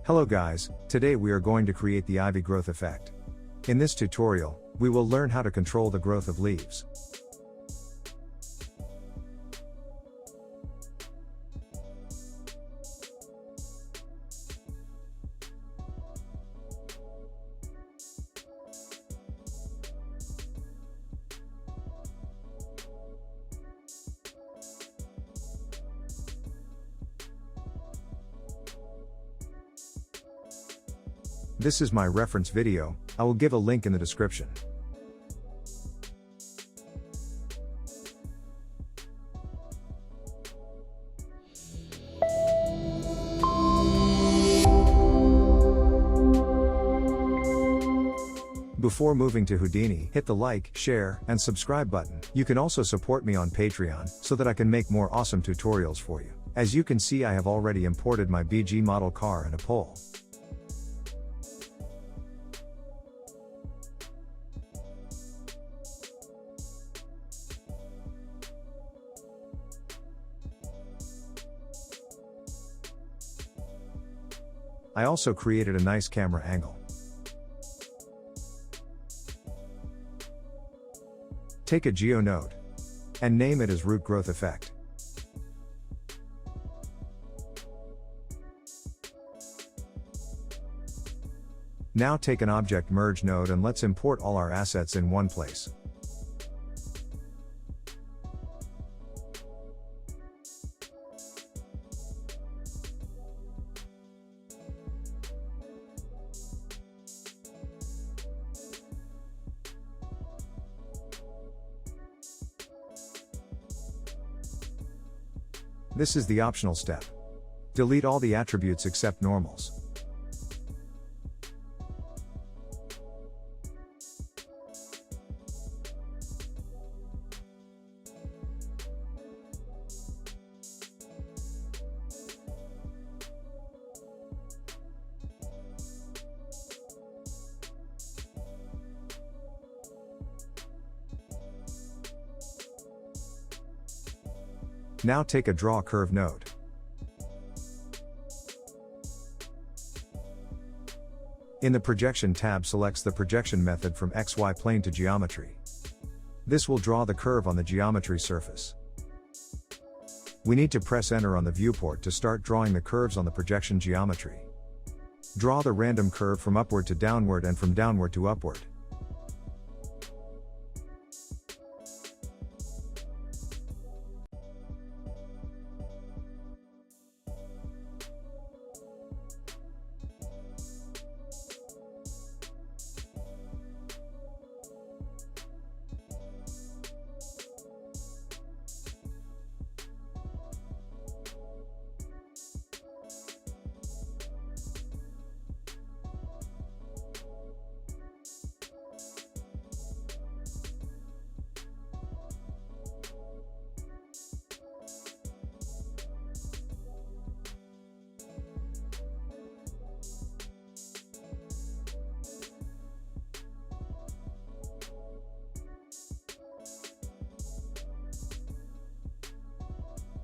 Hello guys, today we are going to create the ivy growth effect. In this tutorial, we will learn how to control the growth of leaves. This is my reference video, I will give a link in the description. Before moving to Houdini, hit the like, share, and subscribe button. You can also support me on Patreon, so that I can make more awesome tutorials for you. As you can see, I have already imported my BG model car and a pole. I also created a nice camera angle. Take a geo node and name it as root growth effect. Now take an object merge node and let's import all our assets in one place. This is the optional step. Delete all the attributes except normals. Now take a draw curve node. In the projection tab, selects the projection method from XY plane to geometry. This will draw the curve on the geometry surface. We need to press enter on the viewport to start drawing the curves on the projection geometry. Draw the random curve from upward to downward and from downward to upward.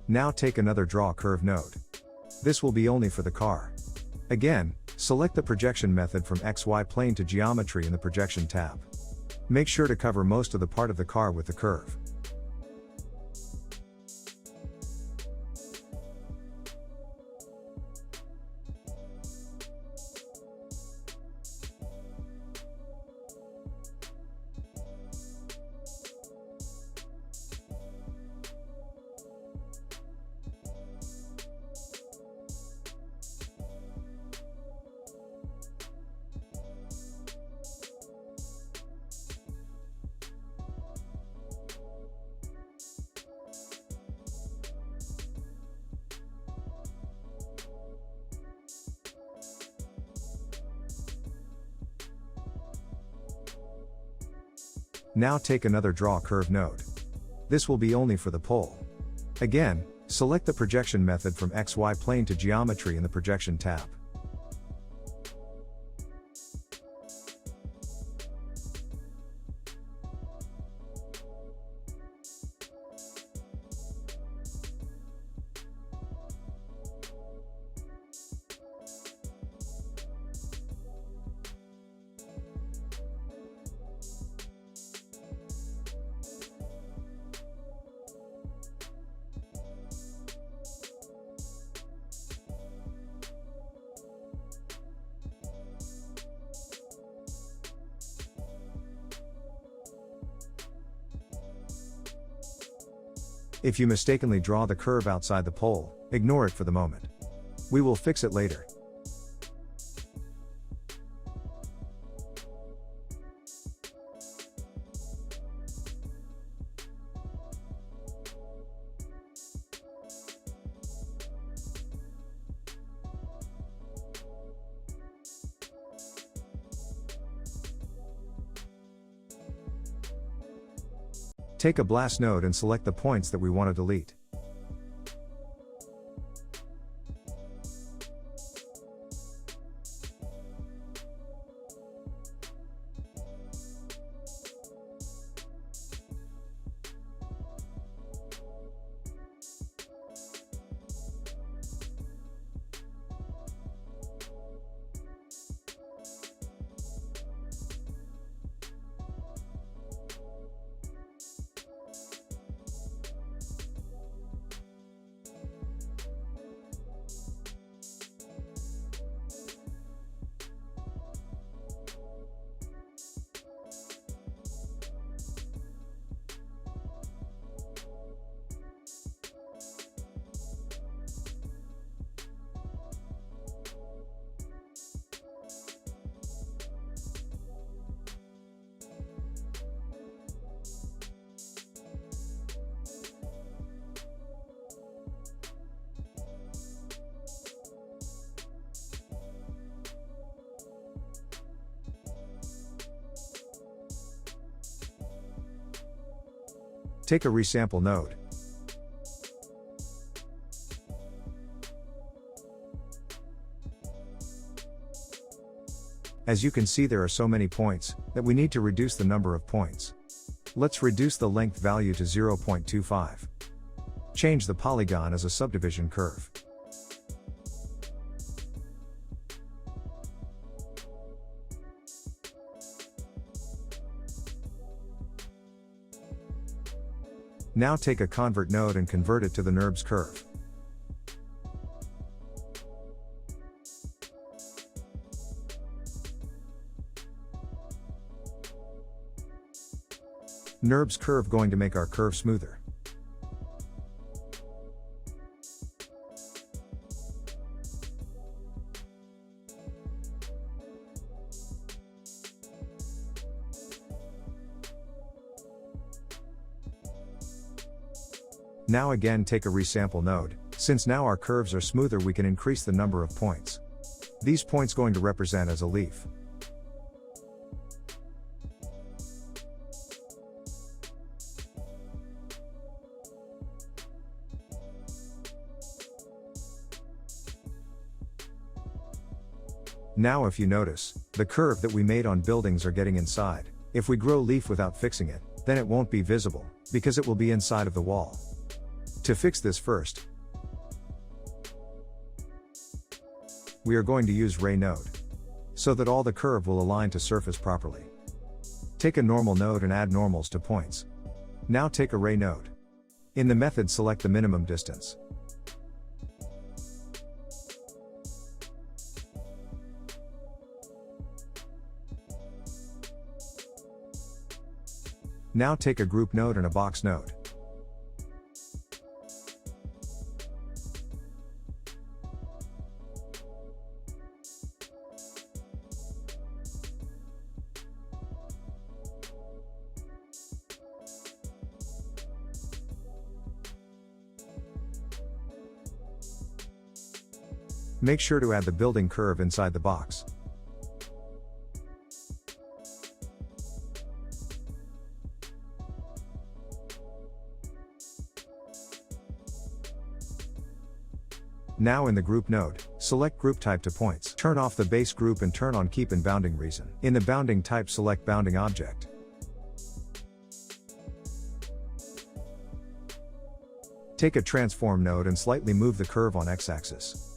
Now take another draw curve node. This will be only for the car. Again, select the projection method from XY plane to geometry in the projection tab. Make sure to cover most of the part of the car with the curve. Now take another draw curve node. This will be only for the pole. Again, select the projection method from XY plane to geometry in the projection tab. If you mistakenly draw the curve outside the pole, ignore it for the moment. We will fix it later. Take a blast node and select the points that we want to delete. Take a resample node. As you can see, there are so many points that we need to reduce the number of points. Let's reduce the length value to 0.25. Change the polygon as a subdivision curve. Now take a convert node and convert it to the NURBS curve. NURBS curve going to make our curve smoother. Now again take a resample node. Since now our curves are smoother, we can increase the number of points. These points going to represent as a leaf. Now if you notice, the curve that we made on buildings are getting inside. If we grow leaf without fixing it, then it won't be visible, because it will be inside of the wall. To fix this first, we are going to use ray node, so that all the curve will align to surface properly. Take a normal node and add normals to points. Now take a ray node. In the method, select the minimum distance. Now take a group node and a box node. Make sure to add the building curve inside the box. Now in the group node, select group type to points. Turn off the base group and turn on keep in bounding reason. In the bounding type, select bounding object. Take a transform node and slightly move the curve on x-axis.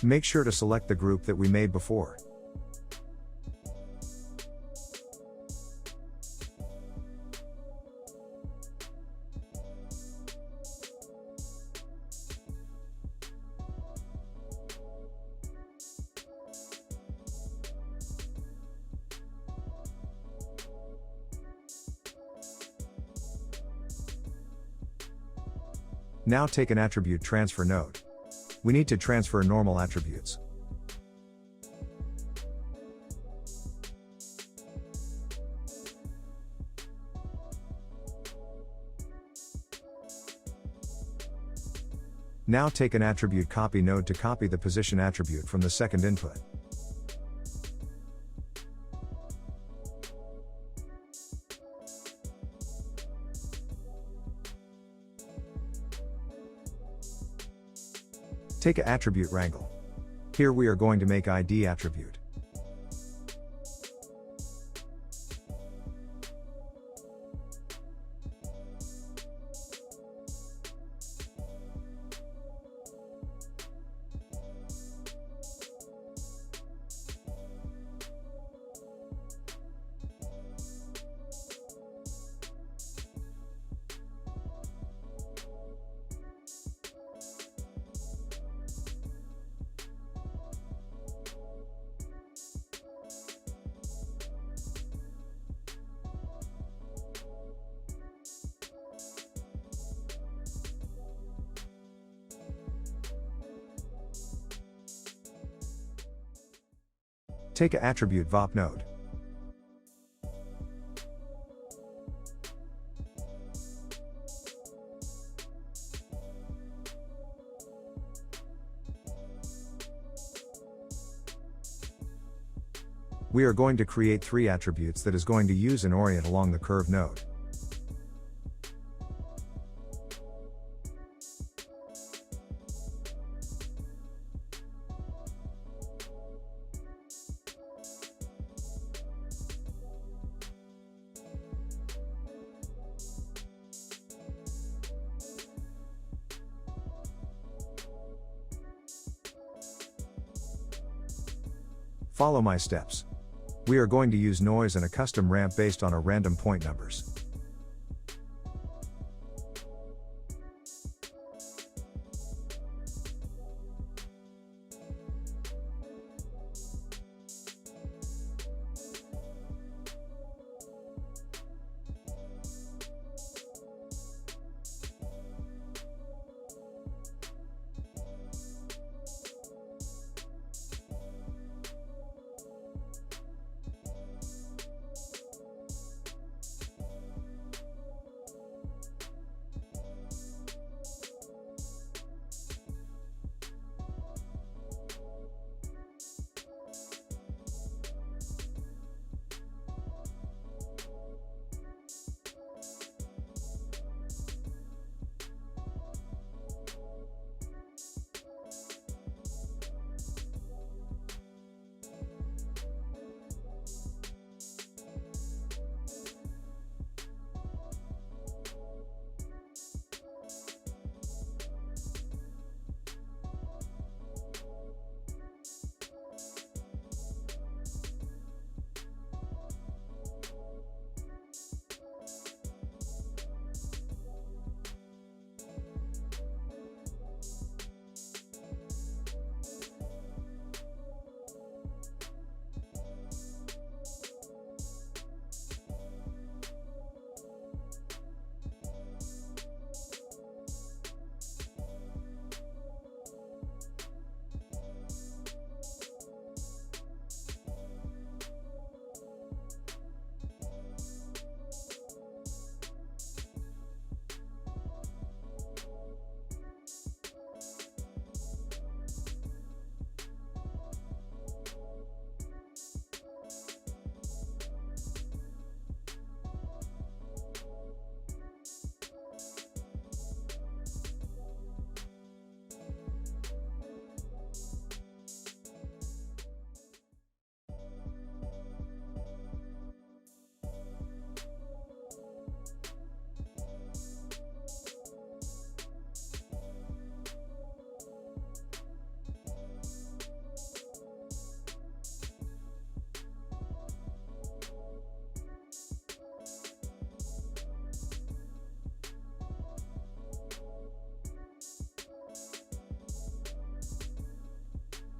Make sure to select the group that we made before. Now take an attribute transfer node. We need to transfer normal attributes. Now take an attribute copy node to copy the position attribute from the second input. Take a attribute wrangle. Here we are going to make ID attribute. Take a attribute VOP node. We are going to create 3 attributes that is going to use and orient along the curve node. Follow my steps. We are going to use noise and a custom ramp based on a random point numbers.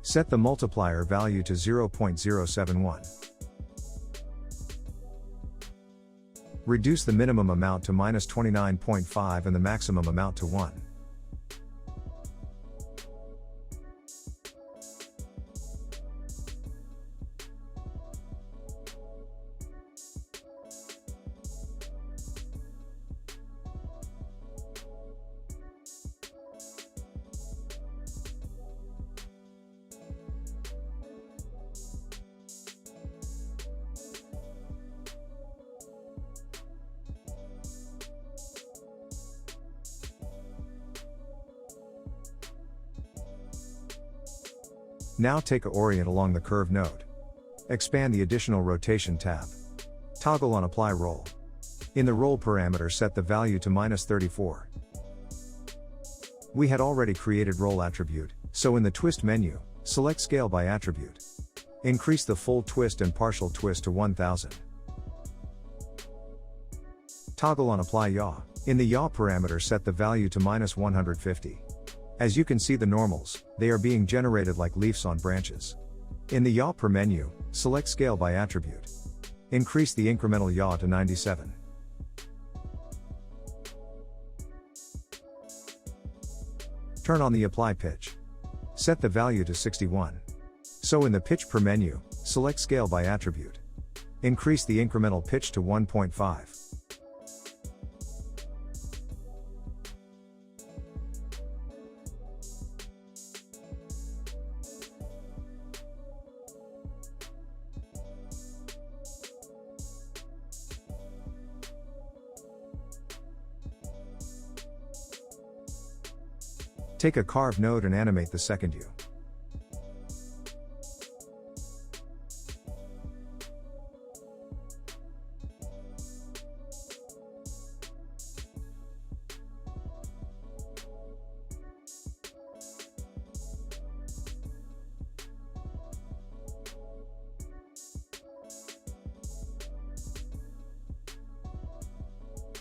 Set the multiplier value to 0.071. Reduce the minimum amount to -29.5 and the maximum amount to 1. Now take a orient along the curve node. Expand the additional rotation tab. Toggle on apply roll. In the roll parameter set the value to -34. We had already created roll attribute, so in the twist menu, select scale by attribute. Increase the full twist and partial twist to 1000. Toggle on apply yaw. In the yaw parameter set the value to -150. As you can see the normals, they are being generated like leaves on branches. In the yaw per menu, select scale by attribute. Increase the incremental yaw to 97. Turn on the apply pitch. Set the value to 61. So in the pitch per menu, select scale by attribute. Increase the incremental pitch to 1.5. Take a carve node and animate the second U.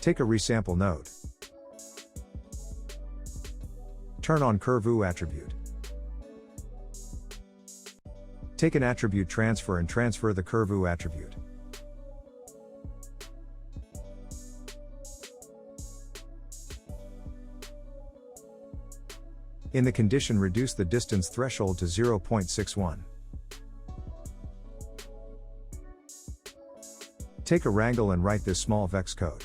Take a resample node. Turn on curve U attribute. Take an attribute transfer and transfer the curve U attribute. In the condition, reduce the distance threshold to 0.61. Take a wrangle and write this small vex code.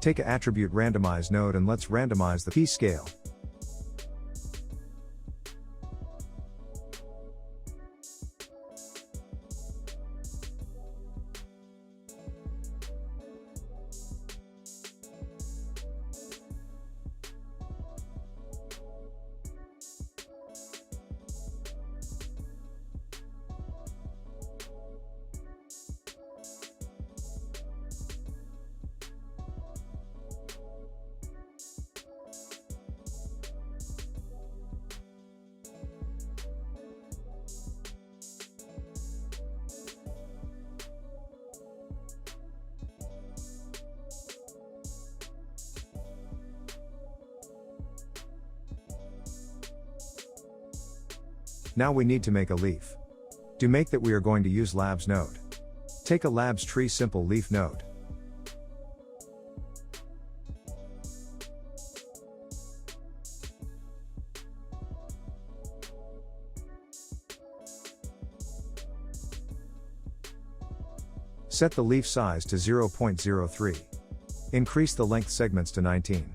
Take a attribute randomize node and let's randomize the p-scale. Now we need to make a leaf. To make that we are going to use labs node. Take a labs tree simple leaf node. Set the leaf size to 0.03. Increase the length segments to 19.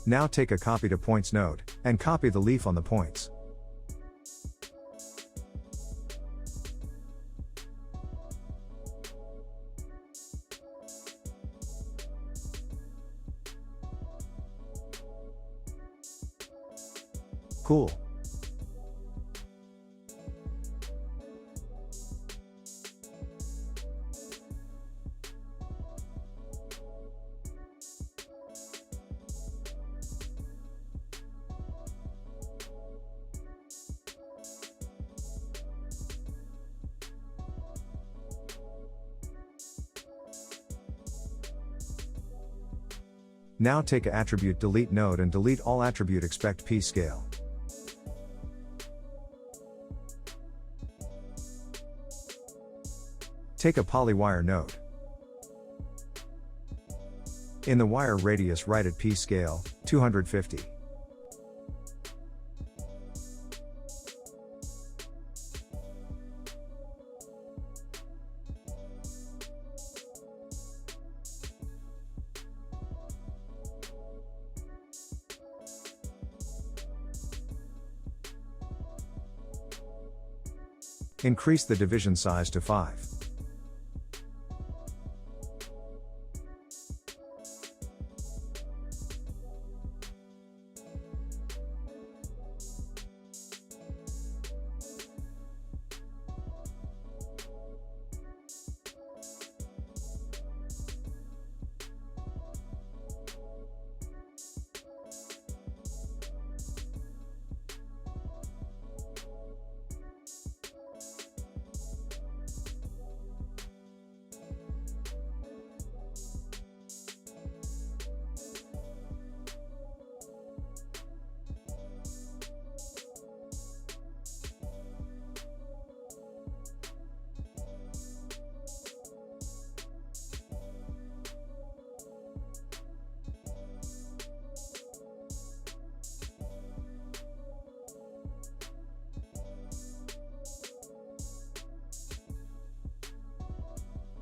Now take a copy to points node, and copy the leaf on the points. Cool. Now take a attribute delete node and delete all attribute expect p scale. Take a polywire node. In the wire radius write at p scale, 250. Increase the division size to 5.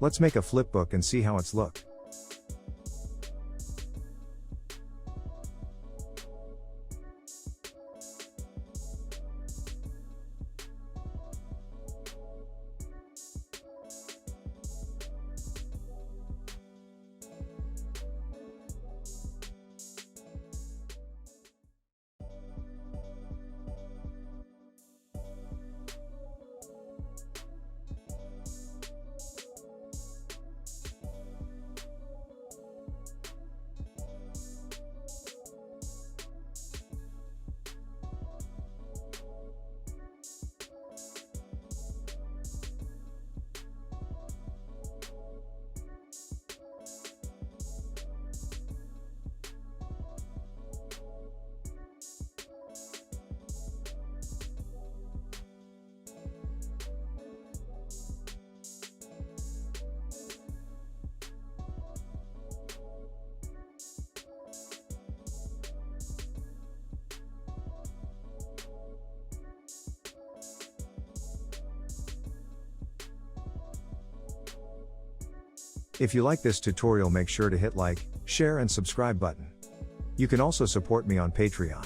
Let's make a flipbook and see how it's look. If you like this tutorial, make sure to hit like, share and subscribe button. You can also support me on Patreon.